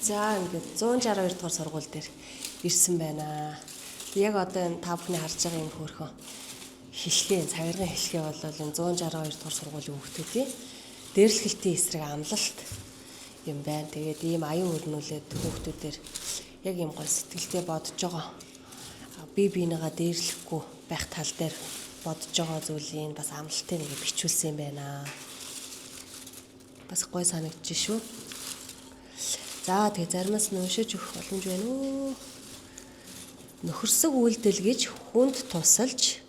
За ингээд 162 дугаар сургууль дээр ирсэн байна. Яг одоо энэ та бүхний харж байгаа энэ хөөрхөн хишлийн цагиргын хишгээ бол энэ 162 дугаар сургуулийн хүүхдүүдийн дээрлэхэлтийн эсрэг амлалт юм байна. Тэгээд ийм аюун өрнүүлээд хүүхдүүдээр яг ийм гол сэтгэлдээ бодож байгаа. Би бинийгаа дээрлэхгүй байх тал дээр бодож байгаа зүйлийг бас амлалтыг нэг бичүүлсэн юм байна. Бас гой санагдчих шүү. За тэгээ заримаас нь уншиж өгөх боломж байна уу? Нөхөрсөг үйлдэл гэж хүнд тусалж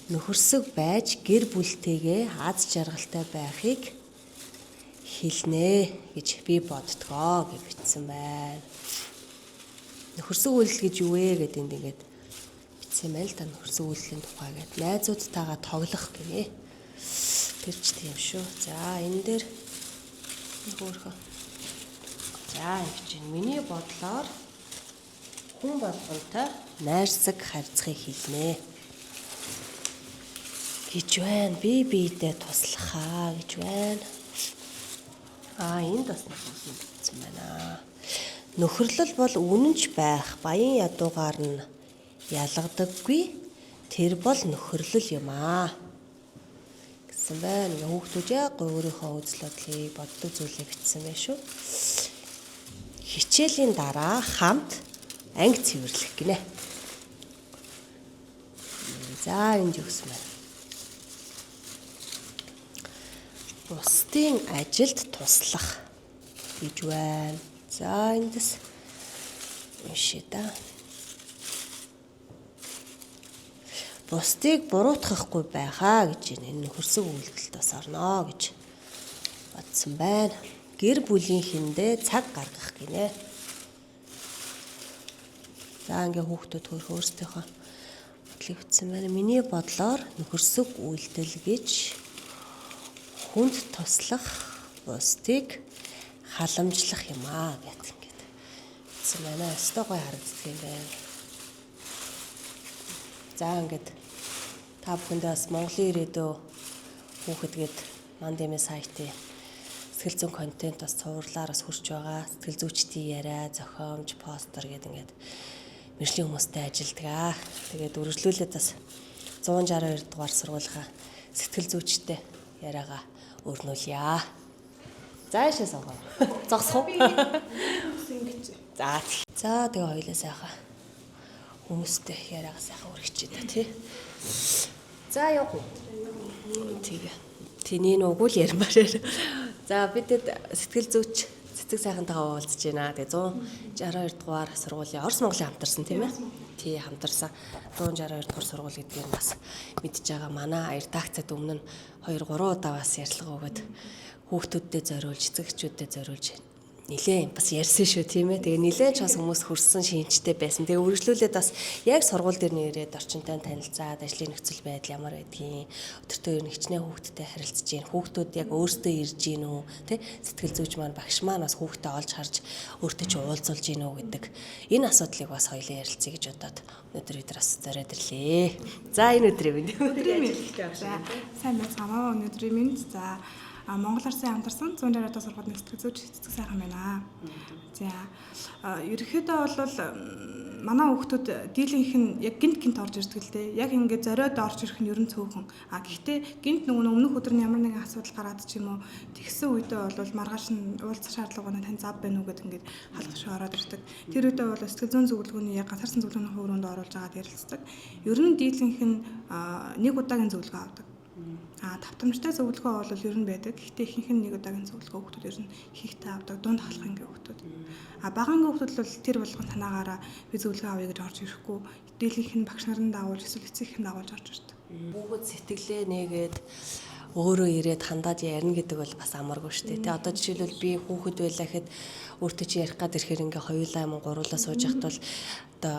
нөхөрсөг байж гэр бүлтэйгээ аз жаргалтай байхыг хэлнэ гэж би боддгоо гэж бичсэн байна. Нөхөрсөг үйлдэл гэж юу вэ гэдэг энд ингээд бичсэн байл та нөхөрсөг үйлдэлийн тухай гэдэг. Найзуудтайгаа тоглох гинэ. Тэр ч тийм шүү. За энэ дээр хөөрхөн. За ингэж байна. Миний бодлоор хүн болгонтой найрсаг харьцахыг хэлнэ гэж байна. Би биедээ туслахаа гэж байна. Энд бас нэгсэн байна. Нөхөрлөл бол үнэнч байх баян ядуугаар нь ялгадаггүй. Тэр бол нөхөрлөл юм аа. Гэсэн байна. Хүүхдүүд яг өөрийнхөө үзэл бодлыг боддог зүйлээ бичсэн байх шүү. Хичээлийн дараа хамт анги цэвэрлэх гинэ. За энд юу гэсэн байна? Бусдын ажилд туслах гэж байна. За эндээс уншъя да. Бусдыг буруутгахгүй байхаа гэж энэ нөхөрсөг үйлдэлд бас орно гэж бодсон байна. Гэр бүлийнхэндээ цаг гаргах гинэ. За ингээ хүүхдүүд өөрсдийнхөө бодлыг бичсэн байна. Миний бодлоор нөхөрсөг үйлдэл гэж хүнд туслах, бусдыг халамжлах юм аа гэдэг ингээд бичсэн байна. Өстой гой харагддаг юм байна. За ингээд та бүхэндээ бас Монголын ирээдүй хүүхэд гээд Мандимын сайтын сэтгэл зүйн контент бас цувралаар бас хүрч байгаа. Сэтгэл зүйчдийн яриа, зохиомж, постэр гэдэг ингээд мэржлийн хүмүүстэй ажилдгаа. Тэгээд үргэлжлүүлээд бас 162 дугаар сургуулийнхаа сэтгэл зүйчтэй яриагаа өрнүүлье. Заашаа сонгоо. Зогсох уу? За тэгээ хоёлаа сайхан хүмүүстэй яриагаа сайхан өргөчээ та тий. За явах уу? Тэгээ. Тэний нүгүүл ярмаар. За бидэд сэтгэл зүйч цэцэг сайхантайгаа уулзж байна. Тэгээ 162 дугаар сургуулийн Орос Монголын хамтарсан тийм ээ. Тий хамтарсан 162 дугаар сургууль гэдгийг бас мэдж байгаа. Манай редакцид өмнө нь 2-3 удаа бас ярилцлага өгöd хүүхдүүддээ зориулж, цэцэгчүүдэд зориулж нилээн бас ярьсан шүү тийм ээ. Тэгээ нилээн ч бас хүмүүс хөрсөн шинжтэй байсан. Тэгээ үргэлжлүүлээд бас яг сургууль дээр нэрээд орчинтой танилцаад ажлын нөхцөл байдал ямар байдгийг өдөртөө ер нь хичнээн хүүхдтэй харилцаж гин. Хүүхдүүд яг өөрсдөө ирж гин үү тий сэтгэл зүйч маань багш маань бас хүүхдээ олж харж өөртөө ч уулзуулж гин үү гэдэг энэ асуудлыг бас хоёлаа ярилцъя гэж бодоод өнөөдөр бид бас зориод ирлээ. За энэ өдрийн минь. Өдрийн минь. Сайн байцгаана. Өнөөдрийн минь. За Монгол Улсын хамтарсан 160 дахь сургуулийн сэтгэл зүйч цэцэг сайхан байна. За ерөнхийдөө бол манай хүүхдүүд дийлэнх нь яг гинт орж ирдэг л дээ. Яг ингээд зориод орж ирэх нь ерөн цөөхөн. Гэхдээ гинт нөгөө өмнөх өдөр нь ямар нэгэн асуудал гараад ч юм уу тэгсэн үедээ бол маргааш нь уулзах шаардлагагүй тань зав байна уу гэдэг ингээд халдварш ороод ирдэг. Тэр үедээ бол сэтгэл зүйн зөвлөгөөний яг ганцаарсан зөвлөгөөний хөрөнд оруулж агаад ярилцдаг. Ер нь дийлэнх нь нэг удаагийн зөвлөгөө авдаг. Давтамжтай зөвлөгөө бол ер нь байдаг. Гэхдээ ихэнх нь нэг удаагийн зөвлөгөө хүүхдүүд ер нь хийхтэй авдаг. Дунд халахын хүүхдүүд. Багаангийн хүүхдүүд бол тэр болгон танаагаараа би зөвлөгөө авъя гэж орж ирэхгүй. Дийлэнх нь багш нарын дагуулж эсвэл эцэгийнх нь дагуулж орж ирдэг. Хүүхэд сэтгэлээ нээгээд өөрөө ирээд хандаад ярина гэдэг бол бас амаргүй шүү дээ. Тэ одоо жишээлбэл би хүүхэд байлаа гэхэд өөртөө чи ярих гад ирэхээр ингээ хоёулаа юм гуруулаа сууж яхад бол одоо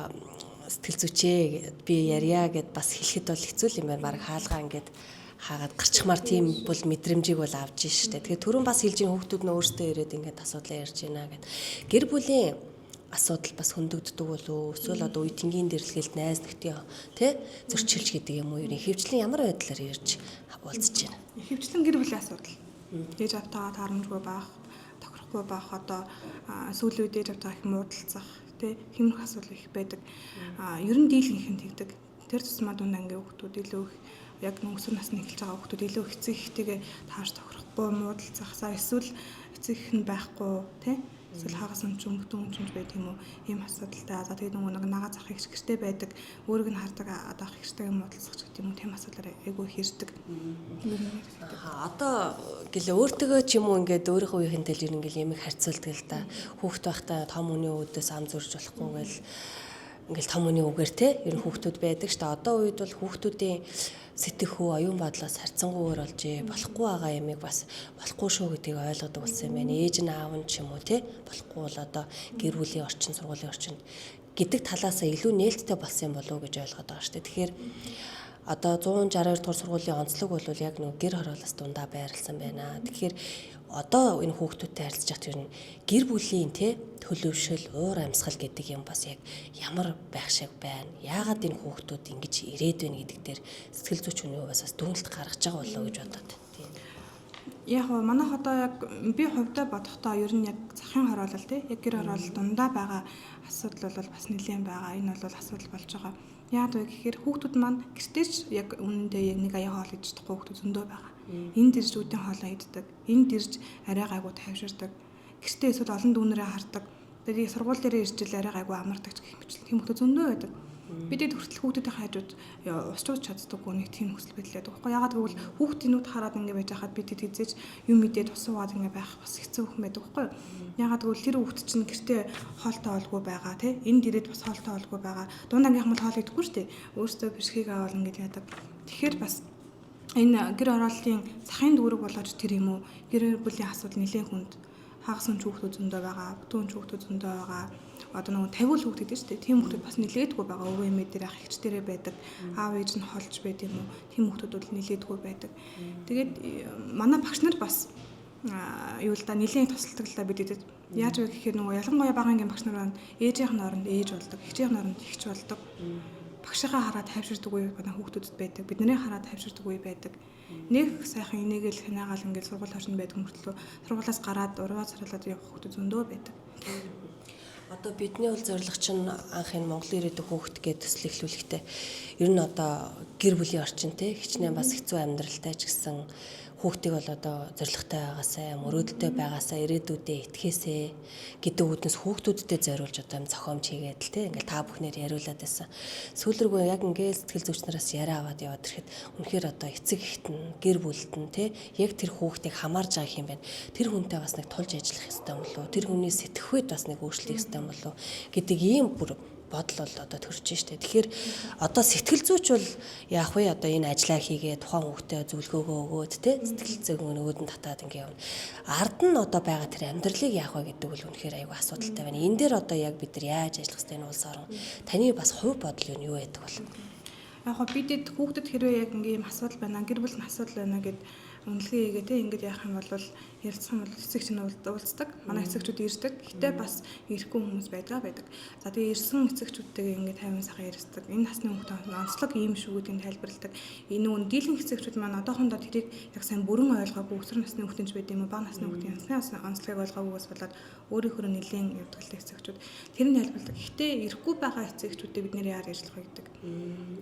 сэтгэл зүйчээ би ярья гэд бас хэлэхэд бол хэцүү юм байна. Бараг хаалгаа ингээд хаагаад гарчмаар тийм бол мэдрэмжийг бол авж штэ. Тэгэхээр түрүүн бас хэлж ин хүүхдүүд нь өөрсдөө ирээд ингээд асуудал ярьж байна гэд. Гэр бүлийн асуудал бас хөндөгддөг болов. Эсвэл одоо үе тэнгийн дэрлэгэлт найз нөхдийн тий зөрчилж гэдэг юм уу? Хэвчлэн ямар байдлаар ярьж уулзж байна? Хэвчлэн гэр бүлийн асуудал. Ээж автайгаа таарамжгүй байх, тохирох чадахгүй байх одоо сүүлийн үед ээж авдаг их муудалцах тий хэмнэх асуудал их байдаг. Ер нь дийлэнх нь тэгдэг. Тэр тусмаа дунд ангийн хүүхдүүд илүү их яг өсвөр насны эхэлж байгаа хүүхдүүд илүү эцэг ихтэйгээ тааш тохирохгүй муудалцахсаа эсвэл эцэг их нь байхгүй тий эсвэл хагас өмч өмгтөн өмчөж байт юм уу ийм асуудалтай. За тэгээд нэг нагаа зах их гэртэй байдаг өөрийг нь хардаг одоо ах ихтэй муудалцах гэх юм уу тийм асуудалаар айгүй хэрдэг. Одоо гэлээ өөртөө ч юм уу ингээд өөрийнхөө үеийнхэнтэй л ингээл ямиг харьцуулдаг л да. Хүүхд байхдаа том хүний үүдээс ам зурж болохгүй гэл ингээл том хүний үгээр те ер нь хүүхдүүд байдаг шүү дээ. Одоо үед бол хүүхдүүдийн сэтгэхүй оюун бодлоос харьцангуйгээр болж болохгүй байгаа ямиг бас болохгүй шүү гэдгийг ойлгодог болсон юм байна. Ээж нь аав нь ч юм уу те болохгүй бол одоо гэр бүлийн орчин сургуулийн орчин гэдэг талаас илүү нээлттэй болсон юм болов уу гэж ойлгоод байгаа шүү дээ. Тэгэхээр одоо 162 дугаар сургуулийн онцлог бол яг нэг гэр хороолоос дундаа байрлсан байна. Тэгэхээр одоо энэ хүүхдүүдтэй харьцаж хат ер нь гэр бүлийн төлөвшөл, уур амьсгал гэдэг юм бас яг ямар байх шиг байна. Яагаад энэ хүүхдүүд ингэж ирээд байна гэдэг дээр сэтгэл зүйч хүний хувьас бас дүгнэлт гаргаж байгаа болоо гэж бодоод. Яг манайх одоо яг би хувьдаа бодохдоо ер нь яг захын хороолол яг гэр хороолол дундаа байгаа асуудал бол бас нэлээд байгаа. Энэ бол асуудал болж байгаа. Яагаад вэ гэхээр хүүхдүүд маань гэртээч яг үнэндээ яг нэг аяа хоол идэж чадахгүй хүүхдүүд зөндөө байгаа. Энд ирж үүдийн хоолоо иддэг. Энд ирж арай гайгүй тайвширдаг. Гэртээ эсвэл олон дүүнэрээ хардаг. Тэгээд сургууль дээр ирж ил арай гайгүй амардаг гэх юм чинь тийм хүүхдүүд зөндөө байдаг. Бидэд хүртэл хүүхдүүдийн хажууд усчууж чаддаггүй нэг тийм хүсэл байдал байдаг. Тэгэхгүй ягаад гэвэл хүүхдийнүүд хараад ингэ байж хахад бид тэзэж юм мэдээд усуугаад ингэ байх бас хэцүү хүн байдаг байхгүй юу? Ягаад гэвэл тэр хүүхд чинь гэртээ хоолтой олгүй байгаа тий. Энд ирээд бас хоолтой олгүй байгаа. Дунд ангийнхан бол хоол идэхгүй шүү дээ. Өөрөөсөө бишгийг аваад ингэ яадаг. Тэгэхээр бас энэ гэр хорооллын захын дүүрэг болооч тэр юм уу? Гэр бүлийн асуудал нэлээд хүнд хагас өмч хүүхдүүд зөндөө байгаа. Бүтэн өмч хүүхдүүд зөндөө байгаа. Одоо нэг 50 хүүхэд гэдэг шүү дээ. Тийм хүүхдүүд бас нэлээдгүй байгаа. Өвөө эмээ дээр ах ихч дээрээ байдаг. Аав ээж нь холж байд юм уу? Тийм хүүхдүүд бол нэлээдгүй байдаг. Тэгээд манай багш нар бас юу л да нэлээд тусалдаг л да бидэд. Яаж вэ гэхээр нөгөө ялангуяа бага ангийн багш нар байна. Ээжийнх нь оронд ээж болдог. Эхчийнх нь оронд эхч болдог. Багшийнхаа хараад тайвширдаг үе манай хүүхдүүдэд байдаг. Бидний хараад тайвширдаг үе байдаг. Нэг сайхан энийгэл хянаагаал ингээд сургууль орчинд байдаг мөртлөө сургуулиас гараад урваа царайлаад явах хүүхдүүд зөндөө байдаг. Одоо бидний бол зорилго чинь анх энэ Монголын ирээдүйн хүүхэд гэдэг төсөл эхлүүлэхдээ ер нь одоо гэр бүлийн орчин хичнээн бас хэцүү амьдралтай ч гэсэн хүүхдийг бол одоо зорилготой байгаасаа, мөрөөдөлтэй байгаасаа, ирээдүйдээ итгээсэй гэдэг үднэс хүүхдүүдтэй зориулж одоо юм зохиомж хийгээд л ингээл та бүхнээр яриулаад байсан. Сүүл рүү яг ингээл сэтгэл зүйч нараас яриа аваад яваад ирэхэд үнэхээр одоо эцэг эхт нь, гэр бүлд нь яг тэр хүүхдийг хамаарж байгаа юм байна. Тэр хүнтэй бас нэг тулж ажиллах хэрэгтэй юм болов уу? Тэр хүний сэтгэхүйд бас нэг өөрчлөх хэрэгтэй юм болов уу гэдэг ийм бүр бодол бол одоо төрж штэ. Тэгэхээр одоо сэтгэл зүйч бол яах вэ? Одоо энэ ажлаа хийгээ тухайн хүүхдээ зөвлөгөөгөө өгөөд сэтгэл зүйн нөгөөд нь татаад ингэ явна. Ард нь одоо байгаа тэр амьдралыг яах вэ гэдэг бол үнэхээр аюу асуудалтай байна. Энэ дээр одоо яг бид нар яаж ажиллах ёстой энэ улс орон таны бас хувь бодол юу байдаг бол? Яг бидэд хүүхдэд хэрвээ яг ингээм асуудал байна, гэр бүлийн асуудал байна гэд үнэлгээ хийгээ ингэж яах юм бол ярилцах юм бол эцэгч нь уулздаг. Манай эцэгчүүд ирдэг. Гэтэ бас ирэхгүй хүмүүс байдаг. За тэгээ ирсэн эцэгчүүдтэйгээ ингэ 50 сайхан ярилцдаг. Энэ насны хүүхдийн онцлог ийм шүү гэдгийг тайлбарладаг. Энэ нөгөө дийлэнх эцэгчүүд маань одоохондоо тэрийг яг сайн бүрэн ойлгоогүй өсвөр насны хүүхдийн ч байд юм уу, бага насны хүүхдийн онцлогийг ойлгоогүйгээс болоод өөрийнхөө нэлээд явдгалтай эцэгчүүд тэр нь тайлбарладаг. Гэтэ ирэхгүй байгаа эцэгчүүдтэй бид нэр яар ажиллах вэ гэдэг.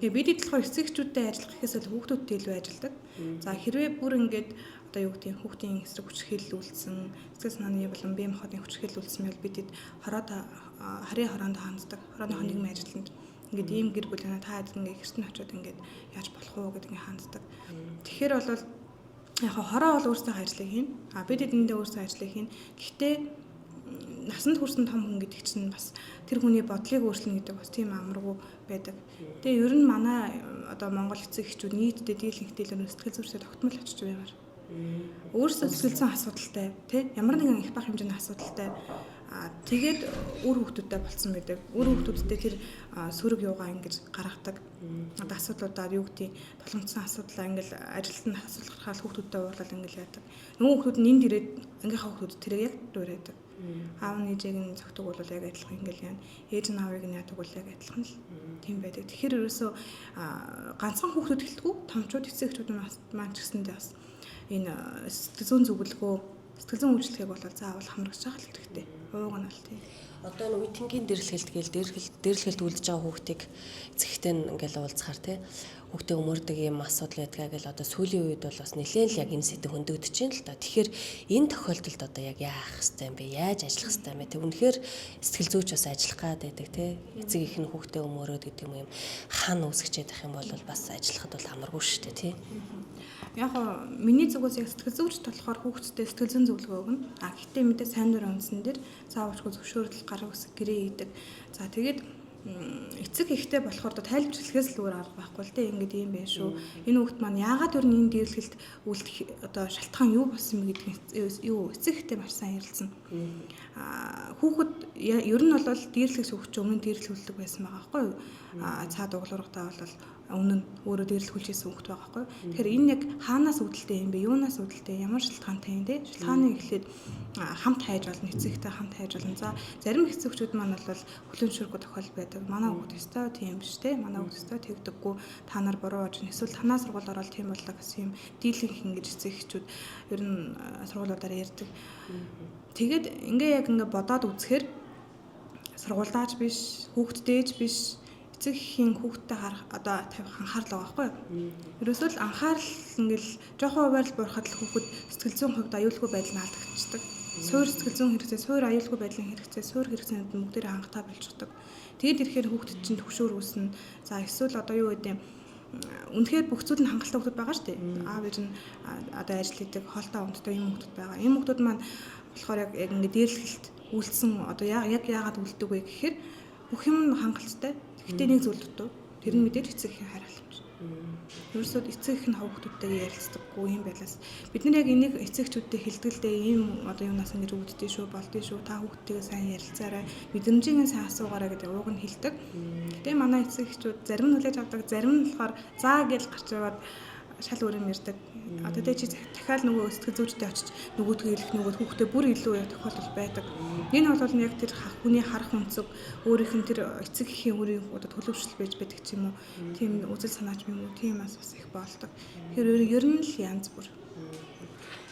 Тэгээ бид болохоор эцэгчүүдтэй ажиллах гэхээс бол хүүхдүүдтэй илүү ажилладаг. За хэрвээ бүр ингээд одоо юу гэдэг хүүхдийн эсрэг хүчрхийлүүлсэн, эцэг санааны болон бие махбодын хүчрхийлүүлсэн бол бидэд харийн хороонд ханддаг. Хорооны нийгмийн ажилтнанд ингээд ийм гэр бүл байна. Та ингээд хэртэн очиод ингээд яаж болох уу гэдэг ингээд ханддаг. Тэгэхээр бол яг хороо бол өөрсдөө ажлыг хийнэ. Бид эдэндээ өөрсдөө ажлыг хийнэ. Гэхдээ насанд хүрсэн том хүн гэдэг чинь бас тэр хүний бодлыг өөрчлөнө гэдэг бас тийм амаргүй байдаг. Тэгээ ер нь манай одоо Монгол эцэг эхчүүд нийтдээ дийлэнхтэй л сэтгэл зүйчтэй тогтмол очиж байгаар. Өөрсдөө сэтгэлзэн асуудалтай тий ямар нэгэн их бага хэмжээний асуудалтай тэгээд үр хүүхдүүдтэй болцсон байдаг. Үр хүүхдүүдтэй тэр сөрөг юугаа ингэж гаргадаг. Одоо асуудлуудаар юу гэдэг толгомцсон асуудлаа ингээл ажилтны асуудал гаргаад хүүхдүүдтэй уурлал ингээл яадаг. Нөгөө хүүхдүүд нь энд ирээд ангийнхаа хүүхдүүд тэрийг яг дуурайдаг. Аав нээжийг нь зөгтөг бол яг адилхан ингээл яана. Ээж нь аавыг нь яадаг бол яг адилхан л тийм байдаг. Тэгэхээр ерөөсөө ганцхан хүүхдүүд гэлтгүй томчууд эцэг эхчүүд маань ч гэсэндээ бас энэ сэтгэл зүйн зөвлөгөө сэтгэл зүйн үйлчлэгийг бол заавал хамрагч байгаа л хэрэгтэй. Ууг нь бол тийм. Одоо нэг үеийнгийн дэрлэхэлт гээл дэрлэхэлт үлдэж байгаа хүүхдийг эцэгтэй ингээл уулзахаар тий хүүхдээ өмөрдөг юм асуудал байдгаа гэл одоо сүүлийн үед бол бас нэлээд л яг энэ сэдв хөндөгдөж байна л да. Тэгэхээр энэ тохиолдолд одоо яг яах хэвтэй юм бэ? Яаж ажиллах хэвтэй юм бэ? Тэг үнэхээр сэтгэл зүйч бас ажиллах гад байдаг тий эцэг их нь хүүхдээ өмөрөөд гэдэг юм хан үүсгэж ядах юм бол бас ажиллахад бол амаргүй шүү дээ тий. Яг миний зүгээс яг сэтгэл зүйч болохоор хүүхдтэй сэтгэл зүйн зөвлөгөө өгнө. Гэхдээ мэдээ сайн дурын үндсэн дээр заавалчгүй зөвшөөрөл гарах үсэг гэрээ хийдэг. За тэгээд эцэг ихтэй болохоор тайлбарч хэлэхээс л өөр арга байхгүй л дээ. Ингээд юм байна шүү. Энэ хүүхд маань яагаад өөр энэ дэрлэлт үлдэх одоо шалтгаан юу болсон бэ гэдгийг юу эцэг ихтэй маш сайн ярилцсан. Хүүхэд ер нь бол дэрлэлс өгч өмнө дэрлэл үлддэг байсан байгаа байхгүй юу? Цаад углуургатай бол өмнө нь өөрөө дэрлэл хүлжсэн хүүхэд байгаа байхгүй юу? Тэгэхээр энэ яг хаанаас үүдэлтэй юм бэ? Юунаас үүдэлтэй? Ямар шалтгаантай юм те? Шалтгааныг эхлээд хамт хайж болно, эцэгтэй хамт хайж болно. За зарим эцэгчүүд маань бол хүлэмжшүүргүй тохиол байдаг. Манай хүүхд өстой тийм биш те. Манай хүүхд өстой тэгдэггүй. Та нар буруу болж эсвэл танаа сургууль ороод тийм боллоо гэсэн юм дийлэнх ингэж эцэгчүүд ер нь сургуулиудаар ярьдаг. Тэгээд яг бодоод үзэхээр сургуульдаач биш, хүүхдтэйж биш, эцэг эхийн хүүхдтэй одоо тавих анхаарал байгаа байхгүй юу? Ерөөсөө л анхаарал ингээл жоохон хуваар л буурахад л хүүхэд сэтгэл зүйн хувьд аюулгүй байдал нь алдагдчихдаг. Суур сэтгэл зүйн хэрэгцээ, суур аюулгүй байдлын хэрэгцээ, суур хэрэгцээнд бүгдээрээ хангалттай болчихдог. Тэгээд ирэхээр хүүхдэд чинь төвшөр үүснэ. За эсвэл одоо юу гэдэг юм үнэхээр бүх зүйл нь хангалттай хүүхэд байгаа шүү дээ. Аав ээж нь одоо ажил хийдэг, хоолтой өмдтэй юм хүүхэд байгаа. Ийм хүүхдүүд маань болохоор яг ингээд дээрлэлт үйлдсэн одоо яг яагаад үлддэг вэ гэхээр бүх юм хангалттай. Гэхдээ нэг зүйл дутуу. Тэр нь мэдээж эцэг эхийн хариуцлага юм. Ерөөсөө эцэг эхийн хүүхдүүдтэйгээ ярилцдаггүй юм байлаас бид нар яг энийг эцэгчүүдтэй хэлдэгдэлтэй ийм одоо юунаас ингэж үүддэй шүү, болдгий шүү. Та хүүхдтэйгээ сайн ярилцаарай. Мэдрэмжийн сайн асуугаарай гэдэг ууг нь хэлдэг. Гэтэ манай эцэгчүүд зарим нь хүлээж авдаг, зарим нь болохоор заа гэж гарч яваад шал өөр юм ярьдаг. Одоо тэ чи дахиад нөгөө сэтгэл зүйчтэй очиж нөгөөдгөө хэлэх нөгөөд хүүхдээ бүр илүү яг тохиолдол байдаг. Энэ бол яг тэр хүний харах өнцөг өөрийнх нь тэр эцэг эхийн өөрийн одоо төлөвшөл байж байдаг ч юм уу. Тийм үзэл санаач юм уу? Тиймээс бас их болдог. Тэгэхээр ер нь л янз бүр.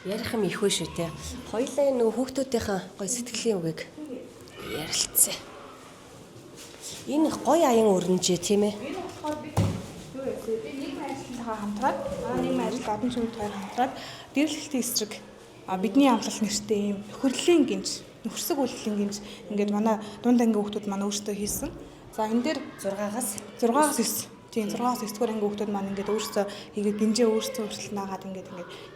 Ярих юм их вэ шүү те. Хоёлаа нөгөө хүүхдүүдийнхээ гоё сэтгэлийн үгийг ярилцсан. Энэ гоё аян өрнөжээ тийм ээ. Энэ болохоор бид нийгмийн ажлынхаа хамтраад нийгмийн ажил гадны шүүмтэй хамтраад дэрлэлтийн эсрэг бидний амлалт нэртэй ийм нөхөрлөлийн гинж нөхөрсөг үйлдлийн гинж ингээд манай дунд ангийн хүүхдүүд маань өөрсдөө хийсэн. За энэ дээр 6-аас 9 тийм 6-аас 9 дугаар ангийн хүүхдүүд маань ингээд өөрсдөө хийгээд гинжээ өөрсдөө өөрчлөлт наагаад ингээд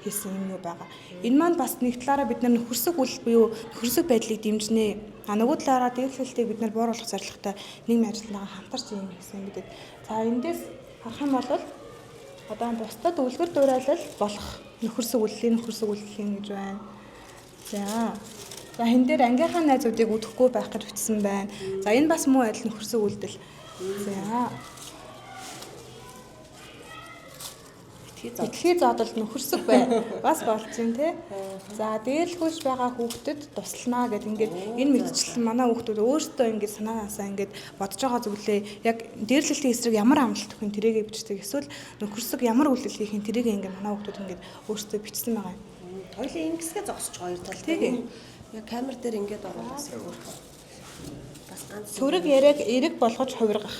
хийсэн юм юу байгаа. Энэ маань бас нэг талаараа бид нар нөхөрсөг үйл буюу нөхөрсөг байдлыг дэмжинэ. Нөгөө талаараа дэрлэлтийг бид нар бууруулах зорилготой нийгмийн ажилтнаагаа хамтарч юм хийсэн гэдэг. За эндээс харах юм бол одоо бусдад үлгэр дуурайлал болох нөхөрсөг үйлдэл гэж байна. За энэ дээр ангийнхаа найзуудыг үдэхгүй байх гэж бичсэн байна. За энэ бас муу адил нөхөрсөг үйлдэл. За итгэхий зодолд нөхөрсөг бай. Бас болж байна те. За дээрлэхүйж байгаа хүүхдэд туслана гэдэг ингээд энэ мэдчлэл манай хүүхдүүд өөрсдөө ингээд санаанаасаа ингээд бодож байгаа зүйлээ яг дээрлэлтийн эсрэг ямар амлалт өгөх нь тэрийгэ бичдэг. Эсвэл нөхөрсөг ямар үйлдэл хийх нь тэрийгэ ингээд манай хүүхдүүд ингээд өөрсдөө бичсэн байгаа юм. Хоёлаа ингэсгээ зогсож хоёр тал тийм. Яг камер дээр ингээд оруулаас өөр. Бас ганц сөрөг яриаг эрэг болгож хувиргах.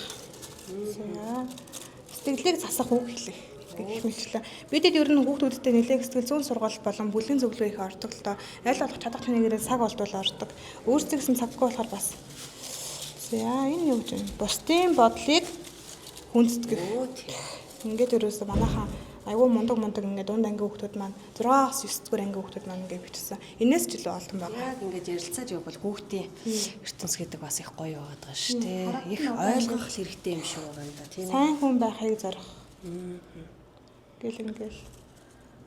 Сэтгэлийг засах үг хэлэх. Гэх мэтлээ. Бидэд ер нь хүүхдүүдтэй нэлээд сэтгэл зүйн сургалт болон бүлгийн зөвлөгөө их ордог л доо. Аль болох чадах тэнэгээрээ цаг олдвол ордог. Өөрсдөө гэсэн цаггүй болохоор бас. За энэ юу гэж вэ? Бусдын бодлыг хүндэтгэх. Ингээд ерөөсөө манайхан айгүй мундаг ингээд дунд ангийн хүүхдүүд маань 6-аас 9 дугаар ангийн хүүхдүүд маань ингээд бичсэн. Энээс ч илүү олдон байгаа. Яг ингээд ярилцаад явбал хүүхдийн ертөнц гэдэг бас их гоё байгаад байгаа шүү дээ. Их ойлгох хэрэгтэй юм шиг байгаа юм да тийм. Сайн хүн байхыг зорих. Ингээл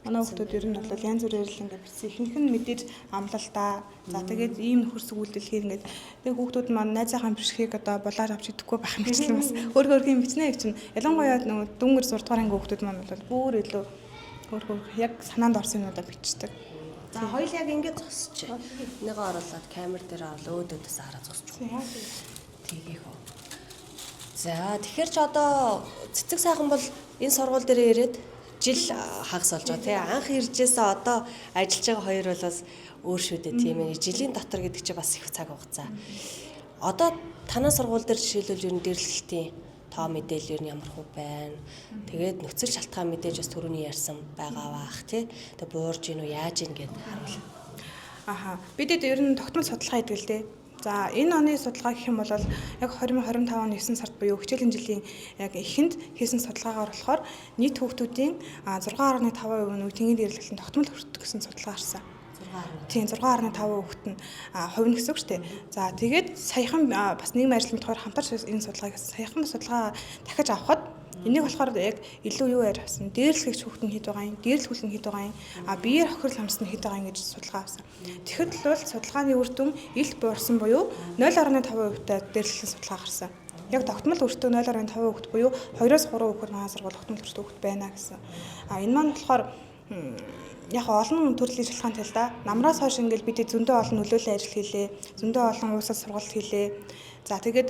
манай хүүхдүүд ер нь бол янз бүрээр л ингээд бичсэн. Ихэнх нь мэдээж амлалтаа. За тэгээд ийм нөхөрсөг үйлдэл хий ингээд тэгээд хүүхдүүд маань найзаахан бишхийг одоо булаар авч идэхгүй байх юм чинь бас өөр юм бичнэ гэж чинь. Ялангуяа нөгөө дүнгэр 6 дугаар ангийн хүүхдүүд маань бол бүр илүү өөр яг санаанд орсон юмудаа бичдэг. За хоёул яг ингээд зогсож. Нэгэ оруулаад камер дээр өөдөөдөөс хараа зогсож. Тгийх үү. За тэгэхээр ч одоо цэцэг сайхан бол энэ сургууль дээр ирээд жил хагас болж байгаа тий. Анх иржээсээ одоо ажиллаж байгаа хоёр бол бас өөр шүү дээ тийм ээ. Жилийн дотор гэдэг чинь бас их цаг хугацаа. Одоо танаа сургууль дээр жишээлбэл ер нь дэрлэлтийн тоо мэдээлэл ер нь ямар хөө байна. Тэгээд нөхцөл шалтгаан мэдээж бас түрүүний ярьсан байгаа баах тий. Тэгээд буурж гин үү яаж гин гэд харуул. Аха. Бидэд ер нь тогтмол судалгаа хийдэг л дээ. За энэ оны судалгаа гэх юм бол яг 2025 оны 9 сард буюу хичээлийн жилийн яг эхэнд хийсэн судалгаагаар болохоор нийт хүүхдүүдийн 6.5% нь үеийн дэрлэлтэн тогтмол хүртдэг гэсэн судалгаа гарсан. Тийм 6.5% хүүхэд нь хувь нь гэсэн үг шүү дээ. За тэгээд саяхан бас нийгмийн ажил мэдхээр хамтарч энэ судалгааг саяхан судалгаа дахиж авахад энийг болохоор яг илүү юу ярьсан. Дээрлэгч хүүхэд нь хэд байгаа юм, дээрлэх нь хэд байгаа юм, биеэр хохирол хамсна хэд байгаа юм гэж судалгаа авсан. Тэгэхэд бол судалгааны үр дүн илт буурсан буюу 0.5%-тай дээрлэлийн судалгаа гарсан. Яг тогтмол өртөө 0.5% хүүхэд буюу 2-3 хүүхэд манай сургууль тогтмол өртөө хүүхэд байна гэсэн. Энэ маань болохоор яг олон төрлийн шалтгаантай л да. Намраас хойш ингээл бид зөндөө олон нөлөөллийн ажил хийлээ. Зөндөө олон уусаа сургалт хийлээ. За тэгээд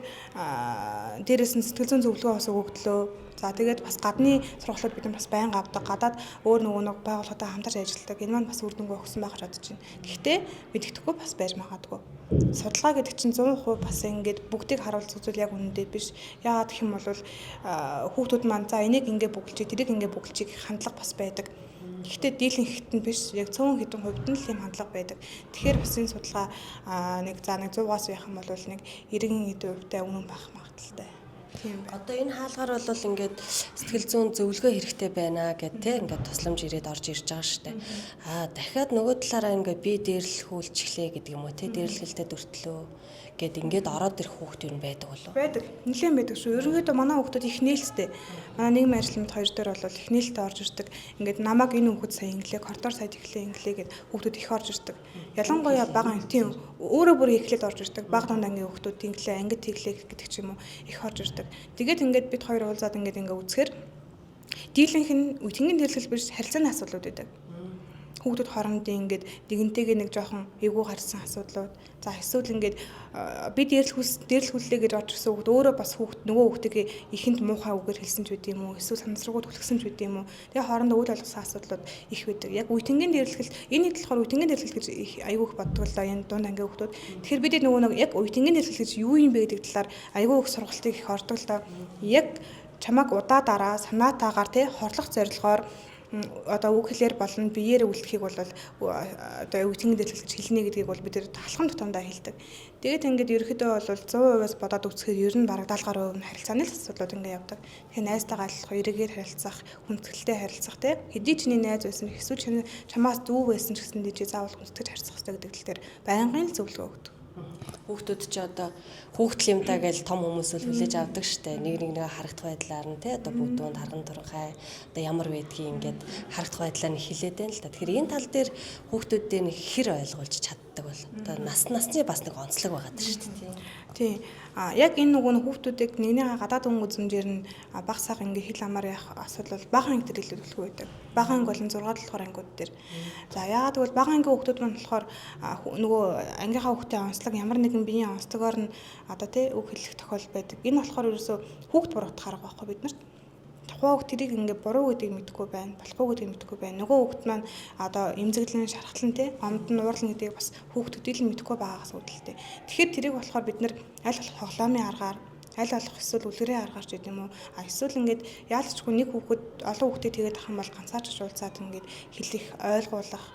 дээрээс нь сэтгэл зүйн зөвлөгөө бас өгөгдлөө. За тэгээд бас гадны сургалтууд бид нар бас байнга авдаг. Гадаад өөр нэг байгууллагатай хамтарч ажилладаг. Энэ маань бас үр дүнгүй өгсөн байх гэж бодож байна. Гэхдээ мэддэхгүй бас байж магадгүй. Судалгаа гэдэг чинь 100% бас ингээд бүгдийг харуулж үзвэл яг үнэндээ биш. Яагаад гэх юм бол хүүхдүүд маань за энийг ингээд бүгэлчээ, тэрийг ингээд бүгэлчээ гэх хандлага бас байдаг. Гэхдээ дийлэн хэт нь биш, яг цөөн хэдэн хувьд нь л юм хандлага байдаг. Тэгэхээр бас энэ судалгаа нэг 100-аас байх юм бол нэг 90% үнэн байх магадaltaй. Тийм байна. Одоо энэ хаалгаар бол ингээд сэтгэл зүйн зөвлөгөө хэрэгтэй байна гэдэг тийм ингээд тусламж ирээд орж ирж байгаа шүү дээ. Дахиад нөгөө талаараа ингээд би дээрлэх үйлчлээ гэдэг юм уу тийм дээрлэлтэд өртлөө гэд ингээд ороод ирэх хүүхд юу байдаг болов? Байдаг. Нэлээд байдаг шүү. Ерөнхийдөө манай хүүхдүүд их нээлттэй. Манай нийгмийн ажил мэд 2 дээр бол их нээлттэй орж ирдэг. Ингээд намайг энэ хүүхэд сайн инглээ, коридор сайд ихлээ инглээ гэд хүүхдүүд их орж ирдэг. Ялангуяа бага тийм өөрөө бүр ихлээд орж ирдэг. Бага дунд ангийн хүүхдүүд инглээ, ангид иглээ гэдэг ч юм уу их орж ирдэг. Тэгээд ингээд бид хоёр уулзаад ингээд үзэхээр дийлэнх нь үеийн дэрлэл биш харилцааны асуудлууд байдаг. Хүүхдүүд хоорондын ингээд нэгэнтэйгээ нэг жоохон эвгүй гарсан асуудлууд. За эсвэл ингээд би дээрлэхүүллээ гэж орж ирсэн хүүхд өөрөө бас нөгөө хүүхдтэйгээ ихэнд муухай үгээр хэлсэн ч үгүй юм уу? Эсвэл санамсаргууд түлхсэн ч үгүй юм уу? Тэгээ хоорондоо үйл болгосон асуудлууд их байдаг. Яг үеийн дэрлэл энэ хэд болохоор үеийн дэрлэл гэж айгүй их боддог л да энэ дунд ангийн хүүхдүүд. Тэгэхээр бид нөгөө нэг яг үеийн дэрлэл гэж юу юм бэ гэдэг талаар айгүй их сургалтыг их ордог л да. Яг чамаг удаа дараа санаатаагаар тий хорлох зорилгоор одоо үг хэлээр болно биеэр үлдэхийг бол одоо үеийн дэрлэл гэж хэлнэ гэдгийг бол бид талхан тутамдаа хэлдэг. Тэгээд ингээд ерөөхдөө бол 100%-аас бодоод үзэхээр ер нь бараг 70% нь харилцааны л асуудлууд ингээд явдаг. Тэгэхээр найзтайгаа алхах, эргээр харилцах, хүндэтгэлтэй харилцах тий хэдий чиний найз байсан эсвэл чамаас дүү байсан ч гэсэн дижээ заавал хүндэтгэж харьцах хэрэгтэй гэдэг тал дээр байнгын л зөвлөгөө өгдөг. Хүүхдүүд ч одоо хүүхдэл юмдаа гэж том хүмүүс л хүлээж авдаг штэ. Нэг харагдах байдлаар нь тий одоо бүгдүүнд харган турхай одоо ямар байдгийг ингээд харагдах байдлаар нь хэлээд байна л да. Тэгэхээр энэ тал дээр хүүхдүүдийн хэр ойлгуулж чаддаг бол одоо насны бас нэг онцлог байгаа даа штэ тий. Тий. Яг энэ нөгөө хүүхдүүдийг нэгнийхээ гадаад өнгө үзмжээр нь баг саг ингээ хэл амаар явах асуудал бол бага анги дээр илүү төлөв байдаг. Бага анги бол 6 дугаар ангиуд дээр. За яагаад гэвэл бага ангийн хүүхдүүд маань болохоор нөгөө ангийнхаа хүүхдийн онцлог ямар нэгэн биеийн онцлогоор нь одоо тий үг хэлэх тохиол байдаг. Энэ болохоор ерөөсөө хүүхд буруутгах арга байхгүй бид нарт. Тухайн хүүхд тэрийг ингээ буруу гэдгийг мэдэхгүй байна, болохгүй гэдгийг мэдэхгүй байна. Нөгөө хүүхд маань одоо эмзэглэн шархлан тий омд нь уурлан гэдгийг бас хүүхдүүд л мэдэхгүй байгаагаас үүдэлтэй. Тэгэхээр тэрийг болохоор бид нар аль болох хоглоомын аргаар аль болох эсвэл үлгэрийн аргаар ч гэдэм үү эсвэл ингээд яалтчгүй нэг хүүхэд олон хүүхдэд тэгээд ах юм бол ганцаарч уулзаад ингээд хэлэх ойлгуулах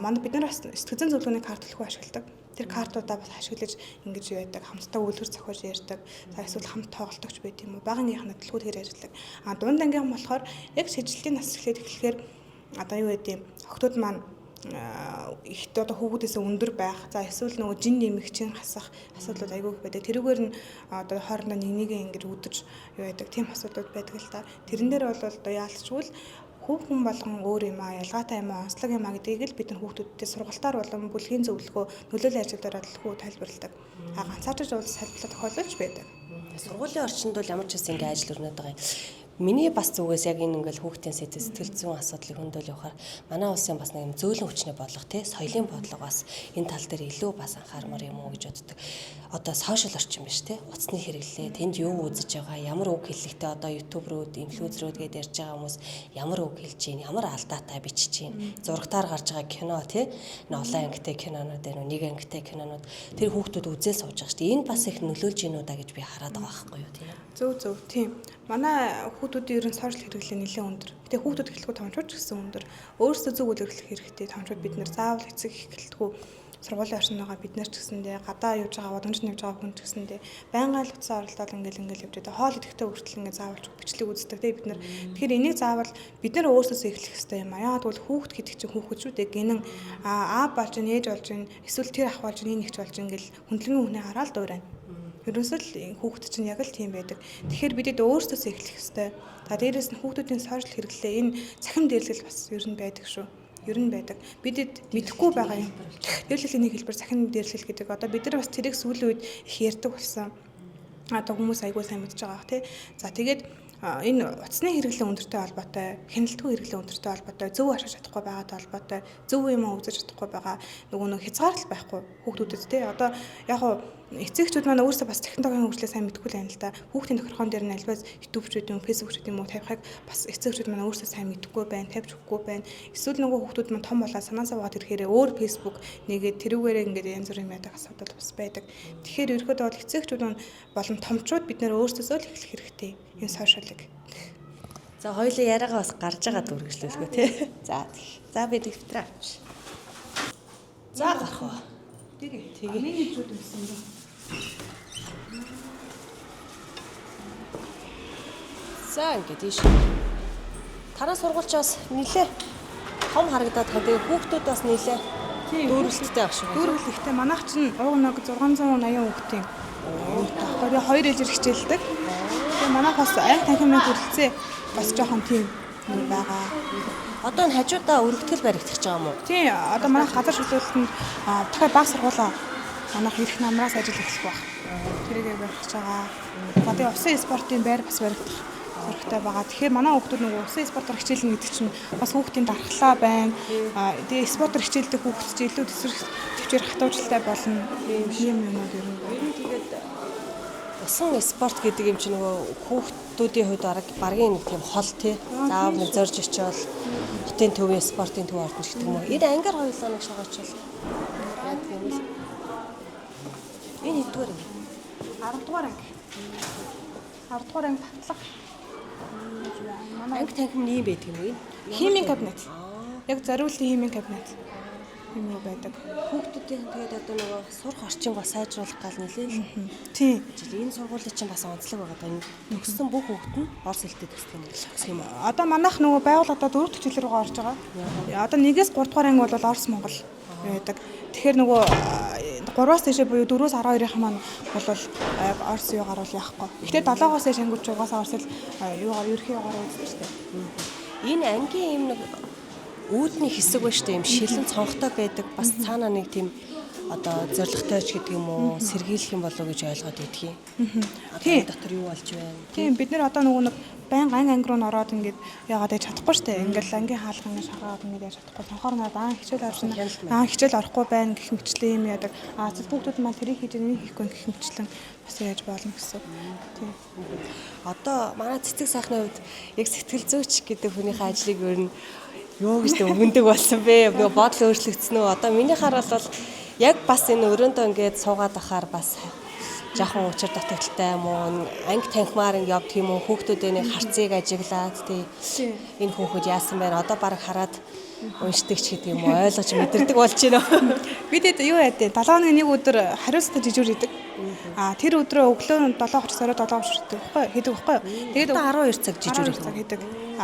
манай бид нар бас сэтгэл зүйн зөвлөгөөний карт төлхөө ашигладаг. Тэр картуудаа бас ашиглаж ингэж яадаг хамтдаа үлгэр зохиож ярьдаг. За эсвэл хамт тоглолтогч байт юм уу? Багийнхаа төлхөө тэр ажилладаг. Дунд ангийн болохоор яг шижилтийн нас эхлээд эхлэхээр одоо юу гэдэг юм? Охтууд маань ихт одоо хүүхдээс өндөр байх. За эсвэл нөгөө жин нэмэгчин хасах асуудлууд айгүй их байдаг. Тэрүүгээр нь одоо хоорондоо нэгнийг ингэж үдэж юу яадаг тийм асуудлууд байдаг л та. Тэрэн дээр бол одоо яалтчгүй хүүхэн болгон өөр юм ялгаатай юм онцлог юм гэдгийг л бид нар хүүхдүүдтэй сургалтаар болон бүлгийн зөвлөгөө нөлөөллийн ажилдаа төлхөө тайлбарладаг. Ганцаарч бол салбарлаа тохиолдож байдаг. Сургуулийн орчинд бол ямар ч хэсэг ингэ ажил өрнөд байгаа юм. Миний бас зүгээс яг энэ ингээл хүүхдийн сэтгэл зүйн асуудлыг хөндөөл явахаар манай улсын бас нэг юм зөөлөн хүчний бодлого тий соёлын бодлого бас энэ тал дээр илүү бас анхаармаар юм уу гэж боддог. Одоо сошиал орчин биш тий утасны хэрэглээ тэнд юу үзэж байгаа ямар үг хэллэгтэй одоо ютуберүүд инфлюенсерүүд гэдээ ярьж байгаа хүмүүс ямар үг хэлж чинь ямар алдаатай бичиж чинь зурагтаар гарч байгаа кино тий олон ангитай кинонууд байна уу нэг ангитай кинонууд тэр хүүхдүүд үзэл сууж байгаа шүү дээ. Энэ бас их нөлөөлж гинүү да гэж би хараад байгаа байхгүй юу тий. Зөв тийм. Манай хүүхдүүдийн ерөн сошиал хэрэглээ нэлээд өндөр. Гэтэ хүүхдүүд эхлэхгүй томчууд ч гэсэн өндөр. Өөрсдөө зөв үйлчлэх хэрэгтэй. Томчууд бид нэр заавал эцэг эхлэлтгүй сургуулийн орчинд байгаа бид нар ч гэсэндээ гадаа явж байгаа бодомжид явж байгаа хүн ч гэсэндээ байнга л утсаа оролдоод ингээл явж байгаа. Хоол идэхдээ хүртэл ингээ заавалж бичлэг үздэг те бид нар. Тэгэхээр энийг заавал бид нар өөрсдөөс эхлэх хэрэгтэй юм а. Яагаад бол хүүхд гэдэг чинь хүүхэд шүү дээ. Гинэн аав болж ин ээж болж ин эсвэл тэр ах болж ин нэгч болж ингээл хүндлэнгийн хүнээ хараад дуурайна. Ерөнхийдөө хүүхэд чинь яг л тийм байдаг. Тэгэхээр бидэд өөрсдөөс эхлэх хэрэгтэй. За дээрэс нь хүүхдүүдийн сошиал хэрэглээ энэ цахим дээрлэл бас ер нь байдаг шүү. Ер нь байдаг. Бидэд мэдэхгүй байгаа юм. Дээрлэлийн нэг хэлбэр цахим дээрлэл гэдэг. Одоо бид нар бас тэрийг сүүлийн үед их ярьдаг болсон. Одоо хүмүүс айгүй сайн мэдж байгаа бах тий. За тэгээд энэ утасны хэрэглээ өндөртэй холбоотой, хяналтгүй хэрэглээ өндөртэй холбоотой, зөв ашиглаж чадахгүй байгаатай холбоотой, зөв юм үзэж чадахгүй байгаа нөгөө хязгаарлалт байхгүй хүүхдүүдэд тий. Одоо яг хуу эцэгчүүд маань өөрсдөө бас технологийн хөгжлөө сайн мэдгүй л байна л да. Хүүхдийн тохирхон дээр нь альваз YouTube-чүүд юм, Facebook-чүүд юм уу тавихыг бас эцэгчүүд маань өөрсдөө сайн мэдгүй байна, тавьж өгөхгүй байна. Эсвэл нөгөө хүүхдүүд маань том болоод санаасаа боод ирэхээр өөр Facebook нэгээд тэрүүгээрээ ингээд янз бүрийн байдаг асуудал бас байдаг. Тэгэхээр ерөөдөө бол эцэгчүүд болон томчууд бид нэр өөрсдөөсөө л эхлэх хэрэгтэй. Энэ сошиалыг. За хоёулаа яриагаа бас гарч байгаа дүргэжлүүлгөө тий. За би дэвтрээ авч. За гарах уу. Тэгээ. Миний хүүд юмсан даа. За ингээд ийш. Тараа сургуульчаас нилээ том харагдаад байгаа. Тэгээ хүүхдүүд бас нилээ дүүрэлттэй ах шиг. Дүүрэл ихтэй манайх чинь уг нэг 680 хүүхдийн таахгүй хоёр ээлжээр хичээлдэг. Тэгээ манайх бас анги танхимын хүрэлцээ бас жоохон тийм байгаа. Одоо энэ хажуудаа өргөтгөл баригдах гэж байгаа юм уу? Тийм. Одоо манайх газар шилжүүлэлтэнд дахиад баг сургуулаа манайх ирэх намраас ажил эхлэх баг. Тэрийгээ барих гэж байгаа. За тэгээ усын спортын байр бас баригдах хэрэгтэй байгаа. Тэгэхээр манай хүүхдүүд нөгөө усын спортоор хичээлнэ гэдэг чинь бас хүүхдийн дархлаа байна. Тэгээ спортоор хичээлдэг хүүхд чинь илүү төвчээр хатуужлалтай болно. Ийм юмнууд ер нь. Тэгээд усан спорт гэдэг юм чинь нөгөө хүүхдүүдийн хувьд баргийн нэг тийм хол тий. Заавал нэг зорж очивол хотын төвийн спортын төв ордон гэдэг юм уу. Энэ ангиар хоёулаа нэг шогоочвол яадаг юм бэ? Энэ хэдгээр юм? 10 дугаар анги. 10 дугаар анги татлага. Анги танхим нэм байдаг юм уу? Химийн кабинет. Яг зориулсан химийн кабинет. Юм байдаг. Хүүхдүүдийн тэгээд одоо нөгөө сурах орчинг бас сайжруулах гал нэлээ. Тийм. Энэ сургуулийн чинь бас онцлог байгаа даа. Төгссөн бүх хүүхэд нь орос хэлтэй төгсөх юм уу? Одоо манайх нөгөө байгууллагада 4 хичээл рүү орж байгаа. Одоо 1-ээс 3 дугаар анги бол Орос Монгол байдаг. Тэгэхээр нөгөө 3-аас дээшээ буюу 4-өөс 12-ийн маань бол Орос юугаар бол яахгүй. Гэхдээ 7-оос дээш ангиуч угаасаа Оросэл юугаар ерхий юугаар үздэг. Энэ ангийн юм нэг үүдний хэсэг ба штэ юм шилэн цонхтой байдаг бас цаана нэг тийм одоо зоригтой ч гэдэг юм уу сэргийлэх юм болов уу гэж ойлгоод идэх юм. Тийм дотор юу болж байна? Тийм бид нэр одоо нөгөө нэг баян анги руу н ороод ингээд яагаад яж чадахгүй штэ. Ингээл ангийн хаалганы шагаад ингээд яж чадахгүй. Цонхоор надаа хичээл орсон. Хичээл орохгүй байна гэх мэтлээ юм яадаг. Хүүхдүүд маань тэрийг хийж энийг хийхгүй гэх мэтлэн бас яаж болно гэсэн. Тийм. Одоо манай цэцэг сайхны хувьд яг сэтгэл зүйч гэдэг хүнийхээ ажлыг өөр нь юу гэж өгөндөг болсон бэ? Бодол өөрчлөгдсөн үү? Одоо миний хараад бол яг бас энэ өрөөндөө ингээд суугаад ахаар бас жоохон учир дутагдaltaй юм уу? Анги танхимаар ингээд явдаг юм уу? Хүүхдүүдээ нэг харцыг ажиглаад тий. Энэ хүүхэд яасан байна? Одоо баг хараад уншдаг ч гэдэг юм уу? Ойлгож мэдэрдэг болж байна. Бидэд юу яадэ? 7 хоногийн нэг өдөр хариуцлага жижүүр хийдэг. Тэр өдрөө өглөө 7:30-аас орой 7:30 хийдэг байхгүй? Тэгээд 12 цаг жижүүр хийдэг.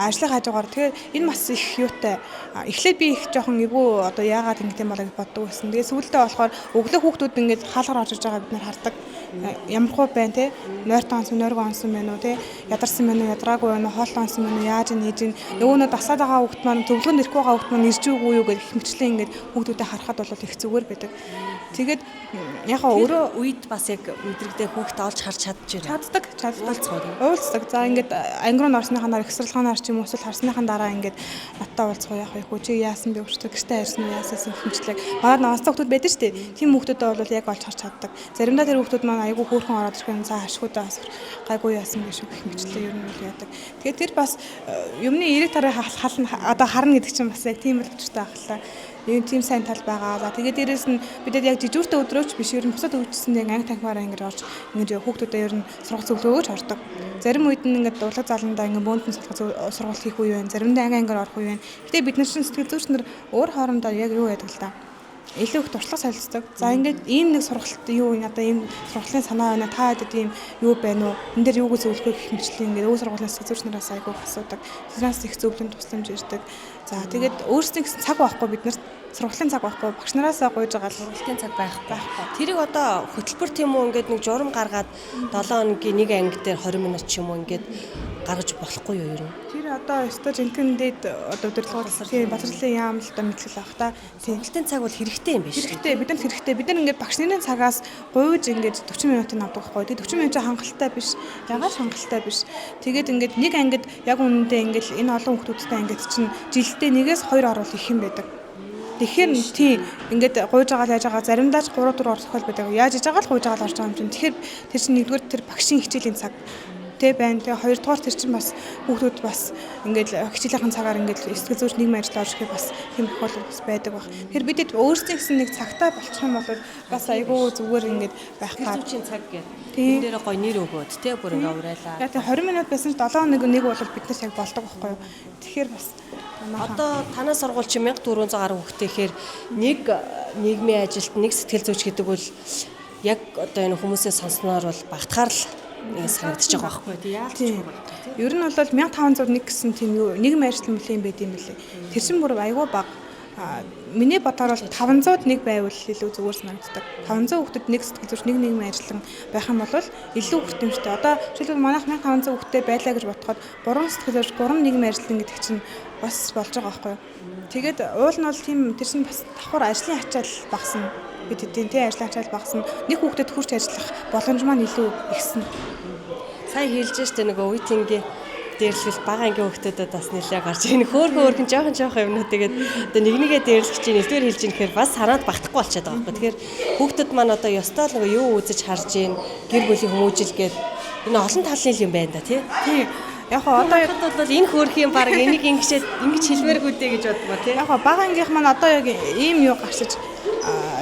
ажлыг хажуугаар тэгэхээр энэ бас их юутай эхлээд би их жоохон эвгүй одоо яагаад ингэ юм бол гэж боддог байсан. Тэгээ сүүлдээ болохоор өглөө хүүхдүүд ингээд хаалгаар орж иж байгаа бид нар хардаг. Ямар хөө байна те нойртой онсон нойргоо онсон байна уу те ядарсан байна уу ядраагүй байна уу хоолтой онсон байна уу яаж нээж нөгөөнөө дасаад байгаа хүүхд маань төвлөгөнд ирэх байгаа хүүхд маань ирж үгүй юу гэх хэмчлэн ингээд хүүхдүүдэд харахад бол их зүгээр байдаг. Тэгээд яг өөрөө үед бас яг өдрөгдөө хүүхдээ олж харж чаддаг. Уулздаг. За ингээд анги руу орсныхаа их сурлагаанаар ч юм уу эсвэл харсныхаа дараа ингээд надтай уулзах яг хөө чи яасан бэ өчтөг гэртээ ирсэн үү яасаас хэмчлэг. Манай нонцтой хүүхдүүд байдаг шүү дээ. Тийм хүүхдүүдэд бол яг олж харж чаддаг. Заримдаа тэр хүүхдүүд маань айгүй хөөрхөн ороод ирэх цаа ашгуудаа бас гайгүй яасан биш үү гэх хэмчлэг ер нь бол яадаг. Тэгээд тэр бас юмны эерэг тарыг одоо харна гэдэг чинь бас яг тийм л өчтэй ахлаа. Ийм тийм сайн тал байгаа. За тэгээд дээрэс нь бидэд яг жижүүртэй өдрөөч биш ер нь бусад өвчсөндөө анги танхимаараа ингэж орж ингэж хүүхдүүдэд ер нь сургууль зөвлөгөөж ордог. Зарим үед нь ингээд урлаг заландаа ингээд бөөндөн сургууль хийх үе байна. Заримдаа анги орох үе байна. Гэтэ бид нар чинь сэтгэл зүйч нар өөр хоорондоо яг юу яадаг л та. Илүү их туршлага солилцдог. За ингээд ийм нэг сургалт юу одоо ийм сургалтын санаа байна. Та хэд ийм юу байна уу? Энд дээр юуг зөвлөхөө гэх мэтчлэн ингээд өөр сургуулийн сэтгэл зүйчнээс айгүй асуудаг. Тэрнээс их зөвлөм тусламж ирдэг. За тэгээд өөрсдийн гэсэн цаг байхгүй бид нарт сургуулийн цаг байхгүй багш нараасаа гуйж байгаа л сургуулийн цаг байхгүй. Тэрийг одоо хөтөлбөр тийм үү ингээд нэг журам гаргаад 7 хоногийн нэг анги дээр 20 минут ч юм уу ингээд гаргаж болохгүй юу ер нь? Тэр одоо өстө жинхэнэд одоо удирдлагууд тийм бацралын яам л одоо мэдлэл авах та. Сургуулийн цаг бол хэрэгтэй юм биш үү? Хэрэгтэй. Бидэнд хэрэгтэй. Бид нар ингээд багш нарын цагаас гуйж ингээд 40 минутын авдаг байхгүй. Тэгээд 40 минут хангалттай биш. Ягаад хангалттай биш. Тэгээд ингээд нэг ангид яг үнэндээ ингээд энэ олон хүүхдүүдтэй ингээд чинь жилдээ нэгээс 2 оруулах их юм байдаг. Тэгэхээр тийм ингээд гуйж байгаа л яаж байгаа заримдаа ч 3 4 орох тохиол байдаг. Яаж иж байгаа л гуйж байгаа л орж байгаа юм чинь. Тэгэхээр тэр чинь нэгдүгээр тэр багшийн хичээлийн цаг тэ байна. Тэгээ хоёрдугаар тэр чинь бас хүүхдүүд бас ингээд хичээлийнхэн цагаар ингээд сэтгэл зүйч нийгмийн ажил орж ирэхэд бас тийм тохиолдол бас байдаг баг. Тэгэхээр бидэд өөрсдөө гэсэн нэг цагтаа болчих юм бол бас айгүй зүгээр ингээд байх гад. Зүйчийн цаг гэдэг. Энэ дээр гоё нэр өгөөд тэ бүр ингээд урайлаа. Яг 20 минут байсан ч 7 хоног нэг бол биднээс яг болдог байхгүй юу. Тэгэхээр бас одоо танаа сургууль чи 1400 гаруй хүүхдээ ихээр нэг нийгмийн ажилд нэг сэтгэл зүйч гэдэг бол яг одоо энэ хүмүүсээ сонсноор бол багтахаар л санагдчих байгаа байхгүй тий яалч юм бол ер нь бол 1501 гэсэн тийм юу нийгмийн ажил мөлийн байд юм билээ. Тэр чинь бүр айгүй бага. Миний бодохоор бол 500-д нэг байвал илүү зүгээр санагддаг. 500 хүүхдэд нэг сэтгэл зүйч нэг нийгмийн ажилтан байх юм бол илүү хүртээмжтэй. Одоо жишээлбэл манайх 1500 хүүхдэд байлаа гэж бодоход 3 сэтгэл зүйч 3 нийгмийн ажилтан гэдэг чинь бас болж байгаа байхгүй юу. Тэгээд уул нь бол тийм тэр чинь бас давхар ажлын ачаал багасна. Бид хэдийн тий ажлын ачаал багасна. Нэг хүүхдэд хурц ажиллах боломж маань илүү ихсэн. Сайн хэлж штэ нөгөө үеийнгийн дээрлэл бага ангийн хүүхдүүдэд бас нэлээд гарч ийн хөөрхөн жоохон юмнууд тэгээд одоо нэгээ дээрлэх чинь нэгдүгээр хэлж ийн гэхээр бас санаад багтахгүй болчиход байгаа байхгүй. Тэгэхээр хүүхдүүд маань одоо ёстой л нөгөө юу үзэж харж ийн гэр бүлийн хүмүүжил гээд энэ олон талын юм байна да тий. Яг одоо бол энэ хөөрхийн баг энийг ингэж хэлмээргүй дээ гэж бодмоо тий. Яг бага ангийнх маань одоо яг ийм юу гарчиж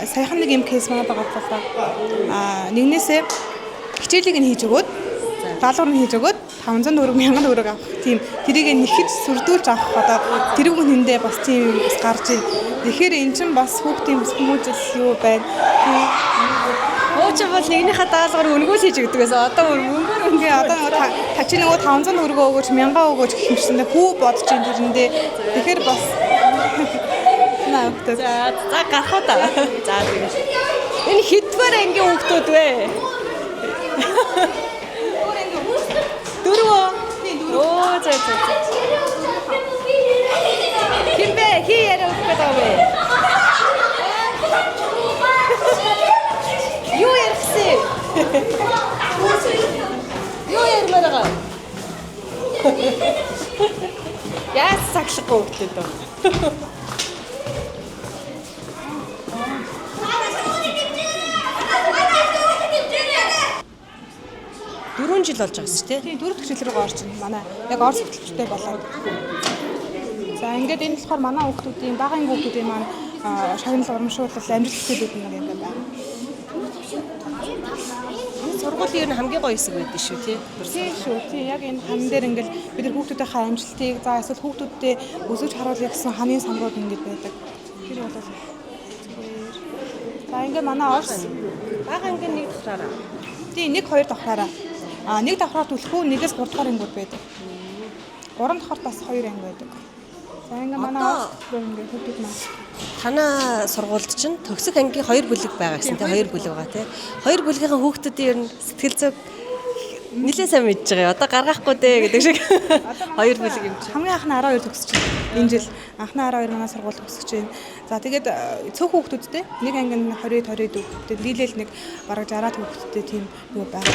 саяхан нэг юм кейс манай байгаа болоо. Нэгнээсээ хичээлийг нь хийж өгөөд даалгавар нь хийж өгөөд 500 төгрөг 1000 төгрөг авах тийм тэрийг нэхэж сүрдүүлж авах одоо тэрүүг нэндээ бас тийм бас гарч ийн. Тэгэхээр эн чинь бас хүүхдийн бас хүмүүжил юу байна. Ууч бол нэгнийхээ даалгавар өнгөөл хийж өгдөг гэсэн. Одоо өнгөөр ингээ одоо та чи нөгөө 500 төгрөг өгөөч 1000 өгөөч гэх юмшиндээ хүү бодож ийн тэрэндээ. Тэгэхээр бас наавтай. За гарах уу та. За тэгэж. Энэ хитвэр ангийн хүүхдүүд вэ? Дөрөв. Оо за. Химбэ хий яриа өгөх вэ? Юу ярьсан? Юу ярмаар байгаа? Яас сагшлахгүй хөлтөд дөө. 4 жил болж байгаа шүү дээ. Тийм 4 дахь жил рүү орж байна. Манай яг орц хөтөлбөртэй болоод. За ингээд энэ болохоор манай хүүхдүүдийн багын хүүхдүүдийн маань шагнал урамшуулал амжилттай бид нар юм байна. Сургуулийн ер нь хамгийн гоё хэсэг байдаг шүү тий. Тийм шүү. Тийм яг энэ хан дээр ингээд бид нар хүүхдүүдийнхээ амжилтыг за эсвэл хүүхдүүдтэй өсөж харуулъя гэсэн ханын самрууд ингээд байдаг. Тэр бол за ингээд манай орц бага ангийн нэг давхраараа. Тийм 1 2 давхраараа. Нэг давхраар түлхүү, нэгээс 3 дахь ангиуд байдаг. 3 дахь бас 2 анги байдаг. За ингээ манай ослоор ингээ хүүхдүүд маань танаа сургуульд чинь төгсөх ангийн 2 бүлэг байгаа гэсэн тийм 2 бүлэг байгаа тийм. 2 бүлгийн хүүхдүүдийн ер нь сэтгэл зүйг нэлээд сайн мэдж байгаа. Одоо гаргахгүй дээ гэдэг шиг 2 бүлэг юм чинь. хамгийн анхны 12 төгсөж байна. Энэ жил анхны 12 манай сургууль төгсөж байна. За тэгээд цөөх хүүхдүүдтэй нэг ангийн 20-20 хүүхдтэй нийлээл нэг бараг 60 хүүхдтэй тийм юу байгаа.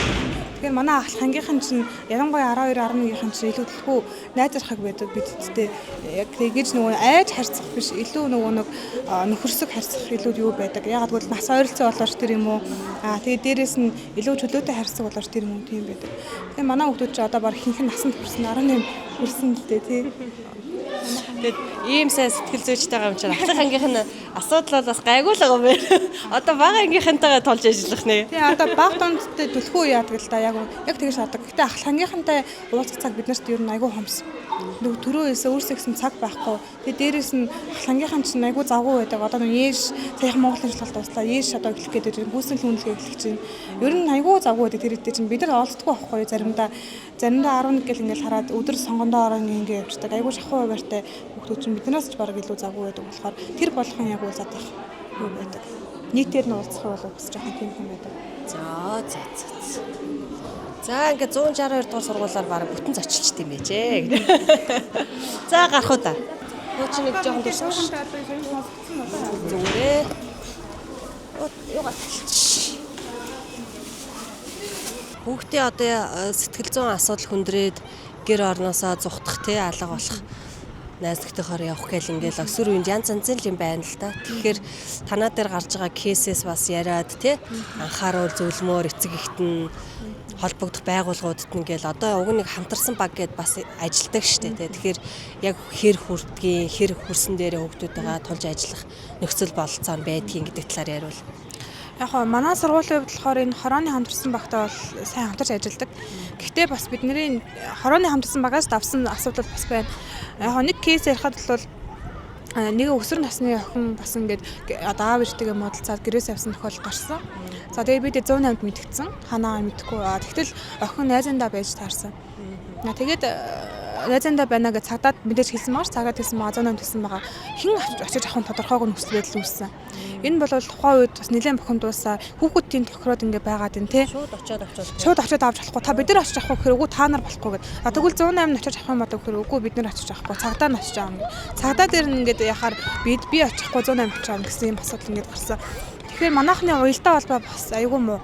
Тэгэхээр манай ах хангийнхан чинь ялангуяа 12-11-ийн чинь илүү төлхөө найзархаг байдаг бидтэй. Яг тэгэж нөгөө айж харьцах биш илүү нөгөө нэг нөхөрсөг харьцах илүү юу байдаг. Ягаад гэвэл нас ойролцоо болооч тэр юм уу. Тэгээд дээрэс нь илүү чөлөөтэй харьцах болооч тэр юм уу тийм байдаг. Тэгээ манай хүүхдүүд ч одоо баг ихэнх нь насанд хүрсэн 18 хүрсэн л дээ тий. Тэгээд ийм сайн сэтгэл зүйчтэй байгаа юм чинь ахлах ангийнх нь асуудал бол бас гайгүй л байгаа юм байна. Одоо бага ангийнхантайгаа тулж ажиллах нэ. Тий одоо баг дондтэй төлхөө яадаг л да яг тэгэж шаадаг. Гэтэ ахлах ангийнхантай уулзах цаг бид нарт ер нь айгүй хомс. Нөгөө төрөөс өөрсдөө гэсэн цаг байхгүй. Тэгээ дээрэс нь ахлах ангийнхан чинь айгүй завгүй байдаг. Одоо нөгөө ээш саяхан Монголын шалгалт дуслаа. Ээш одоо эхлэх гэдэг чинь гүйцэтгэл хүнлэгээ эхлэх чинь. Ер нь айгүй завгүй байдаг тэр үедээ чинь бид нар олддоггүй байхгүй заримдаа 11 гэл ингээл хараад өдөр сонгондоо орон ингээ явчихдаг. Айгүй шахуу хуваартай хүүхдүүд чинь биднээс ч бараг илүү завгүй байдаг болохоор тэр болгон яг уулзаад байх юу байдаг. Нийтээр нь уулзах бол бас жоохон тийм юм байдаг. За ингээд 162 дугаар сургуулиар бараг бүтэн зочилчт юм байж. За гарах уу та. Хөөч нэг жоохон дурсан ш. Зүгээрээ. Юугаа. Хүүхдээ одоо сэтгэл зүйн асуудал хүндрээд гэр орноосоо зүхтах тий алга болох найз нөхдөөхөөр явах гээл ингээл өсвөр үеийн янз янзын юм байна л да. Тэгэхээр танаа дээр гарч байгаа кейсээс бас яриад тий анхааруул зөвлөмөр эцэг ихтэн холбогдох байгууллагуудад ингээл одоо уг нэг хамтарсан баг гэдээ бас ажилдаг штэ тий. Тэгэхээр яг хэр хүрдгийн хэр хүрсэн дээрээ хүүхдүүдтэйгээ тулж ажиллах нөхцөл бололцоо байдгийн гэдэг талаар яриул. Яг хоо манай сургуулийн хувьд болохоор энэ хорооны хамтарсан багтаа бол сайн хамтарч ажилладаг. Гэхдээ бас бидний хорооны хамтарсан багаас давсан асуудал бас байна. Яг хоо нэг кейс ярихад бол нэг өсвөр насны охин бас ингээд одоо аав ээжтэйгээ муудалцаад гэрээс авсан тохиолдол гарсан. За тэгээд бид 108-д мэдгдсэн. Ханаагаа мэдэхгүй. Тэгтэл охин найзандаа байж таарсан. Тэгээд найзандаа байна гэж цагдаад мэдээж хэлсэн байгаа ш. Цагдаад хэлсэн байгаа 108-д хэлсэн байгаа. Хэн очиж авах тодорхойг нь хүсэл байдал үүссэн. Энэ бол тухайн үед бас нэлээд бухимдуулсаа хүүхдүүдийн тохироод ингээ байгаад байна тий. Шууд очиод авч болохгүй. Та бид нар очиж авах гэхээр үгүй та нар болохгүй гэд. Тэгвэл 108 очиж авах юм бодох гэхээр үгүй бид нар очиж авахгүй. Цагдаа нь очиж авах. Цагдаа дээр нь ингээ яхаар би очихгүй 108 очиж авах гэсэн юм асуудал ингээ гарсан. Тэгэхээр манайхны уялдаа холбоо бас айгүй муу.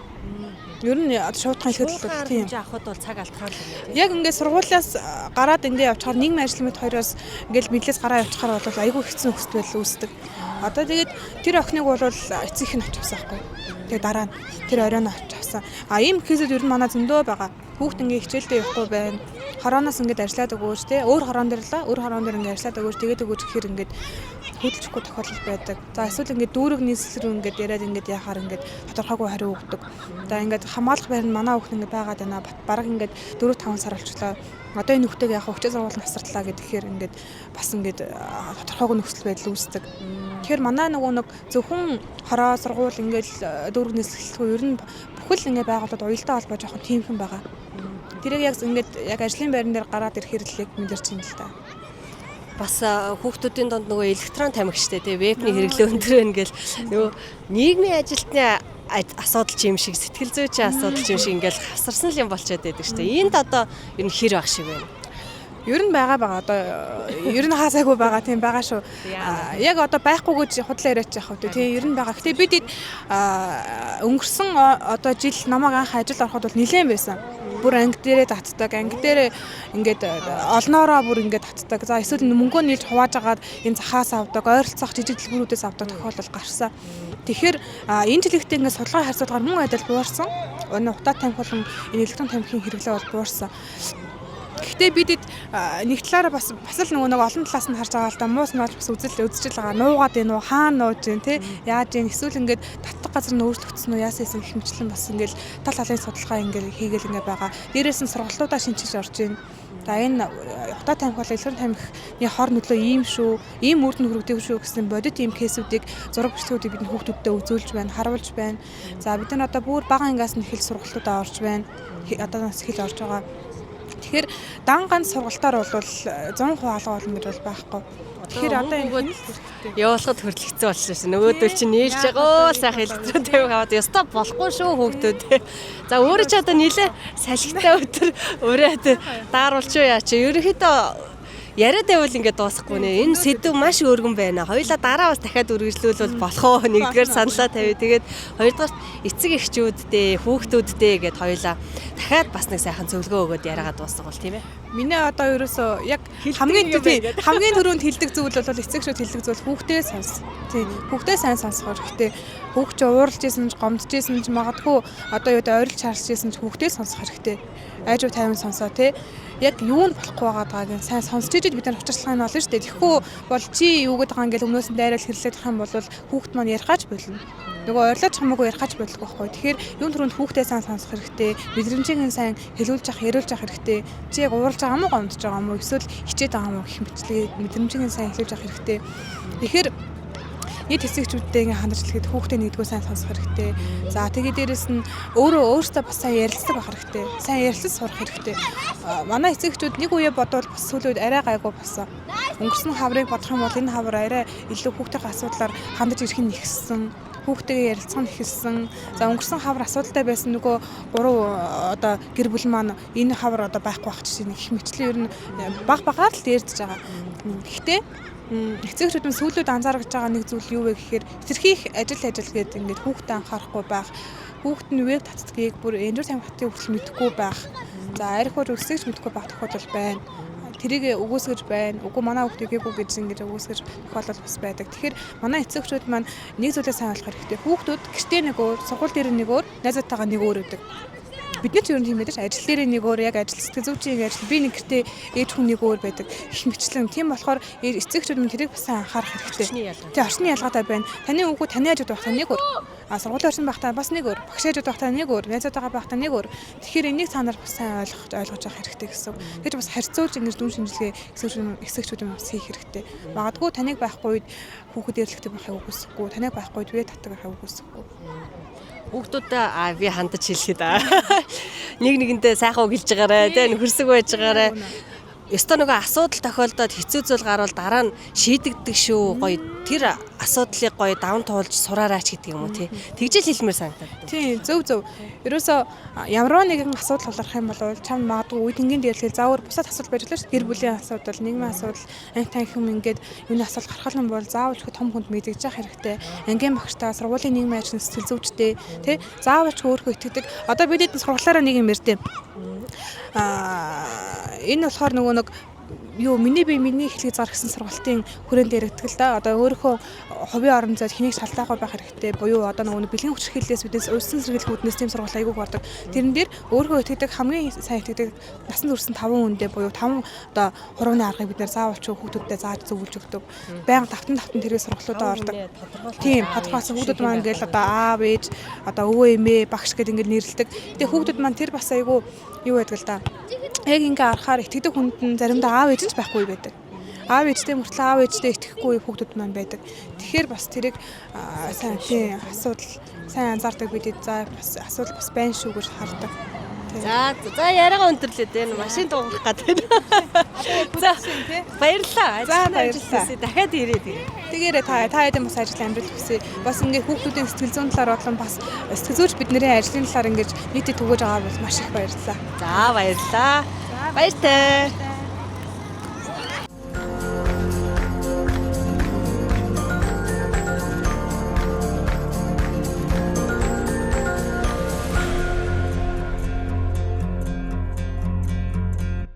Ер нь шуудхан хэлэхэд тийм. Авахд бол цаг алдахаар л юм. Яг ингээд сургуулиас гараад ингээ явчихаар нийгмийн ажил мэд хоёроос ингээл мэдлээс гараа явчихаар бол айгүй хэцүү нөхцөл байдал үүсдэг. Одоо тэгээд тэр охиныг бол эцэг их нь очихсан байхгүй. Тэгээд дараа нь тэр оройн очихсан. Ийм кейсүүд ер нь манай зөндөө байгаа. Хүүхд ингээ хичээлдээ явахгүй байна. Хорооноос ингээд ажиллаад өгөөч те. Өөр хороон дээр ингээ ажиллаад өгөөч тэгээд өгөөч гэхээр ингээд хөдөлчихгүй тохиолдол байдаг. За эсвэл ингээд дүүрэг нийслэл рүү ингээд яриад ингээд яхаар ингээд тодорхойгүй хариу өгдөг. За ингээд хамгаалах байр нь манай хүүхд ингээд байгаад байна. Бараг ингээд 4-5 сар болчихлоо. Одоо энэ хүүхдийг яхаа хүчтэй сургууль насарлаа гэхээр ингээд бас ингээд тодорхойгүй нөхцөл байдал үүсдэг. Тэгэхээр манай нэг зөвхөн хороо сургууль ингээд дүүрэг нийслэлгүй ер нь бүхэл ингээд байгууллагад уялдаа холбоо жоохон тиймхэн байгаа. Тэрийг яг ингээд яг ажлын байран дээр гараад ирэх хэрэглээг мэдэрч байна л да. Бас хүүхдүүдийн донд нөгөө электрон тамхичтэй тий вебний хэрэглээ өндөр байна гэл нөгөө нийгмийн ажилтны асуудал юм шиг сэтгэл зүйчийн асуудал юм шиг ингээл хавсарсан л юм болчиход байдаг шүү дээ. Энд одоо ер нь хэр баг шиг байна. Ер нь байгаа одоо ер нь хаасаагүй байгаа тийм байгаа шүү. Яг одоо байхгүй гэж худлаа яриач яах вэ тийм ер нь байгаа. Гэтэ бид өнгөрсөн одоо жил намайг анх ажил ороход бол нэлээд байсан. Бүр анги дээрээ татдаг. Анги дээрээ ингээд олноороо бүр ингээд татдаг. За эсвэл мөнгөө нийлж хувааж агаад энэ захаас авдаг, ойролцоох жижиг дэлгүүрүүдээс авдаг тохиолдол гарсан. Тэгэхээр энэ жил ихтэй ингээд судалгаа харьцуулгаар мөн адил буурсан. Өнөө утаа тамхи болон электрон тамхины хэрэглээ бол буурсан. Гэхдээ бид нэг талаараа бас л нөгөө нэг олон талаас нь харж байгаа л да муус нууж бас үзэж байгаа нуугаад энэ хаана нууж гин те яаж гин эсвэл ингээд татдаг газар нь өөрчлөгдсөн үү яасан гэх мэтлэн бас ингээд тал талын судалгаа ингээд хийгээл ингээд байгаа. Дээрээс нь сургалтуудаа шинжиж орж гин. За энэ утаа тамхи бол электрон тамхины хор нөлөө ийм шүү, ийм үр дүн хүргэдэг шүү гэсэн бодит ийм кейсүүдийг зураг бичлэгүүдийг бидний хүүхдүүдтэй үзүүлж байна, харуулж байна. За бид нар одоо бүр бага ангиас нь хэл сургалтуудаа орж байна. Одоо нас хэл орж байгаа. Тэгэхээр дан ганц сургалтаар бол 100% алга болно гэж бол байхгүй. Тэгэхээр одоо энэ явуулахад хөрлөгцсөн болсон шин. Нөгөөдөл чинь нийлж байгаа сайхан электрон тавиг аваад яста болохгүй шүү хүүхдүүд. За өөрөө ч одоо нийлээ салхитай өтер өөрөө дааруулч юу яа чи. Ерөнхийдөө яриад байвал ингээд дуусахгүй нэ. Энэ сэдв маш өргөн байна. Хоёулаа дараа бас дахиад үргэлжлүүлвэл болох уу? Нэгдүгээр саналаа тавь. Тэгээд хоёрдугаар эцэг эхчүүддээ, хүүхдүүддээ гэд хоёулаа дахиад бас нэг сайхан зөвлөгөө өгөөд яриагаа дуусгах бол тийм ээ. Миний одоо ерөөсөө яг хамгийн түрүүнд хэлдэг зүйл бол эцэгчүүд хэлдэг зүйл хүүхдээ сонс. Тийм. Хүүхдээ сайн сонсох хэрэгтэй. Хүүхд ч ууралж исэн ч гомдож исэн ч магадгүй одоо юу дэ ойрлж харж исэн ч хүүхдээ сонсох хэрэгтэй. Айжуу тайван сонсоо тий. Яг юу нь болохгүй байгааг сайн сонсч ижил бид нар учирчлага нь болно шүү дээ. Тэгэхгүй бол чи юу гэдэг байгаа ингээл өмнөөс нь дайрал хэрлээд байгаа юм бол хүүхд маань ярих гаж болно. Нөгөө ойрлооч хамаагүй ярих гаж болдог байхгүй. Тэгэхээр юун түрүүнд хүүхдээ сайн сонсох хэрэгтэй. Мэдрэмжийг нь сайн хэлүүлж явах, яриулж явах хэрэгтэй. Чи яг ууралж байгаа юм уу, гомдож байгаа юм уу, эсвэл хичээд байгаа юм уу гэх мэтлээ мэдрэмжийг нь сайн хэлүүлж явах хэрэгтэй. Тэгэхээр нийт эцэгчүүдтэй ингээ хандарч хэлэхэд хүүхдээ нэгдүгээр сайн сонсох хэрэгтэй. За тэгээд дээрэс нь өөртөө бас сайн ярилцдаг байх хэрэгтэй. Сайн ярилцаж сурах хэрэгтэй. Манай эцэгчүүд нэг үе бодвол бас сүүлийн үед арай гайгүй болсон. Өнгөрсөн хаврыг бодох юм бол энэ хавар арай илүү хүүхдийн асуудлаар хандаж ирэх нь ихссэн. Хүүхдтэйгээ ярилцах нь ихэлсэн. За өнгөрсөн хавар асуудалтай байсан нөгөө 3 одоо гэр бүл маань энэ хавар одоо байхгүй байх чинь их мэтлээ ер нь багаар л дээрдэж байгаа. Гэхдээ эцэгчүүд нь сүүлүүд анзааргаж байгаа нэг зүйл юу вэ гэхээр эсэрхийх ажил гэдэг ингээд хүүхдэд анхаарахгүй байх. Хүүхд нь веб татдгийг бүр энэжүү тамхитын хүртэл мэдэхгүй байх. За арихуур өсөж мэдэхгүй байх тохиолдол байна. Тэрийг өгөөсгөж байна. Үгүй манай хүүхд игээгүй гэж ингэж өгөөсгөж тохиолдол бас байдаг. Тэгэхээр манай эцэгчүүд маань нэг зүйлээ сайн ойлгох хэрэгтэй. Хүүхдүүд гэртээ нэг өөр, сургууль дээр нэг өөр, найзуудтайгаа нэг өөр байдаг. Бидний ч ер нь тийм байдаг ш. Ажил дээр нэг өөр, яг ажил сэтгэл зүйчийн ажил би нэг гэртээ ээж хүн нэг өөр байдаг. Их мэтлэн. Тийм болохоор эцэгчүүд минь тэрийг бас анхаарах хэрэгтэй. Тэ орчны ялгаатай байна. Таны хүүхд таны хажууд байх та нэг өөр. Сургуулийн орчин байх та бас нэг өөр. Багш хажууд байх та нэг өөр. Найзуудтайгаа байх та нэг өөр. Тэгэхээр энийг цаанаар бас сайн ойлгож авах хэрэгтэй гэсэн. Тэгэж бас харьцуулж ингэж дүн шинжилгээ эцэгчүүд юм бас хийх хэрэгтэй. Магадгүй таныг байхгүй үед хүүхэд эрлэгтэй байхыг үгүйсэхгүй. Таныг байхгүй үед вэд татдаг байхыг үгүйсэхгүй. Хүүхдүүдээ би хандаж хэлэхэд нэг нэгэндээ сайхан үг хэлж байгаарэ тэ нөхөрсөг байж байгаарэ. Ёстой нөгөө асуудал тохиолдоод хэцүү зүйл гарвал дараа нь шийдэгдэг шүү. Гоё тэр асуудлыг гоё даван туулж сураараач гэдэг юм уу тий. Тэгжэл хэлмээр санагдаад. Тийм зөв. Ерөөсөө ямар нэгэн асуудал тулгарх юм бол чам магадгүй үе тэнгийн дээрлэхэл заавар бусад асуудал байж лээ шүү. Гэр бүлийн асуудал, нийгмийн асуудал, анги тань хүм ингээд юуны асуудал гарах юм бол заавал ч том хүнд мэдэгж явах хэрэгтэй. Ангийн багштай, сургуулийн нийгмийн ажлын сэтгэл зүйчтэй тий. Заавал ч өөрхөө итгэдэг. Одоо бид хэд сургуулаараа нэг юм ярьдээ. Энэ болохоор нөгөө нэг миний хэлхий зар гэсэн сургалтын хүрээнд яригддаг л да. Одоо өөрийнхөө хувийн орон зайд хэнийг шалтгаахгүй байх хэрэгтэй. Буюу одоо нөгөө бэлгийн хүчирхийллээс бидээс улсын сэргийлгүүднээс тийм сургалт айгүйг ордог. Тэрэн дээр өөрийнхөө итгэдэг хамгийн сайн итгэдэг насан турш 5 хүндээ буюу 5 одоо хурууны аргыг бид нэр заавалч хүүхдүүдэд зааж зөвлөж өгдөг. Баян давтан тэрийг сургалтуудаа ордог. Тийм тодорхойлсон хүүхдүүд маань ингээл одоо аав ээж одоо өвөө эмээ багш гэдэг ингээд нэрлэдэг. Тэгээ хүүхдүүд маань тэр бас айгүй юу байдаг л да. Яг ингээ арахаар итгэдэг хүнд нь заримдаа аав ээж нь байхгүй байдаг. Аав ээжтэй мөртлөө аав ээжтэй итгэхгүй хүүхдүүд маань байдаг. Тэгэхээр бас тэрийг сайн тийм асуудал сайн анзаардаг бидэд за бас асуудал бас байна шүү гэж хардаг. За яриагаа өндөрлөөд энэ машин дуурах гэдэг. За баярлалаа. За баярлалаа. Дахиад ирээд. Тэгээрээ та хэдэн бас ажил амьдрал хүсье. Бас ингээ хүүхдүүдийн сэтгэл зүйн талаар бодлон бас сэтгэл зүйч бидний ажлын талаар ингэж нийтэд түгэж байгаа бол маш их баярлалаа. За баярлалаа. Баяртай.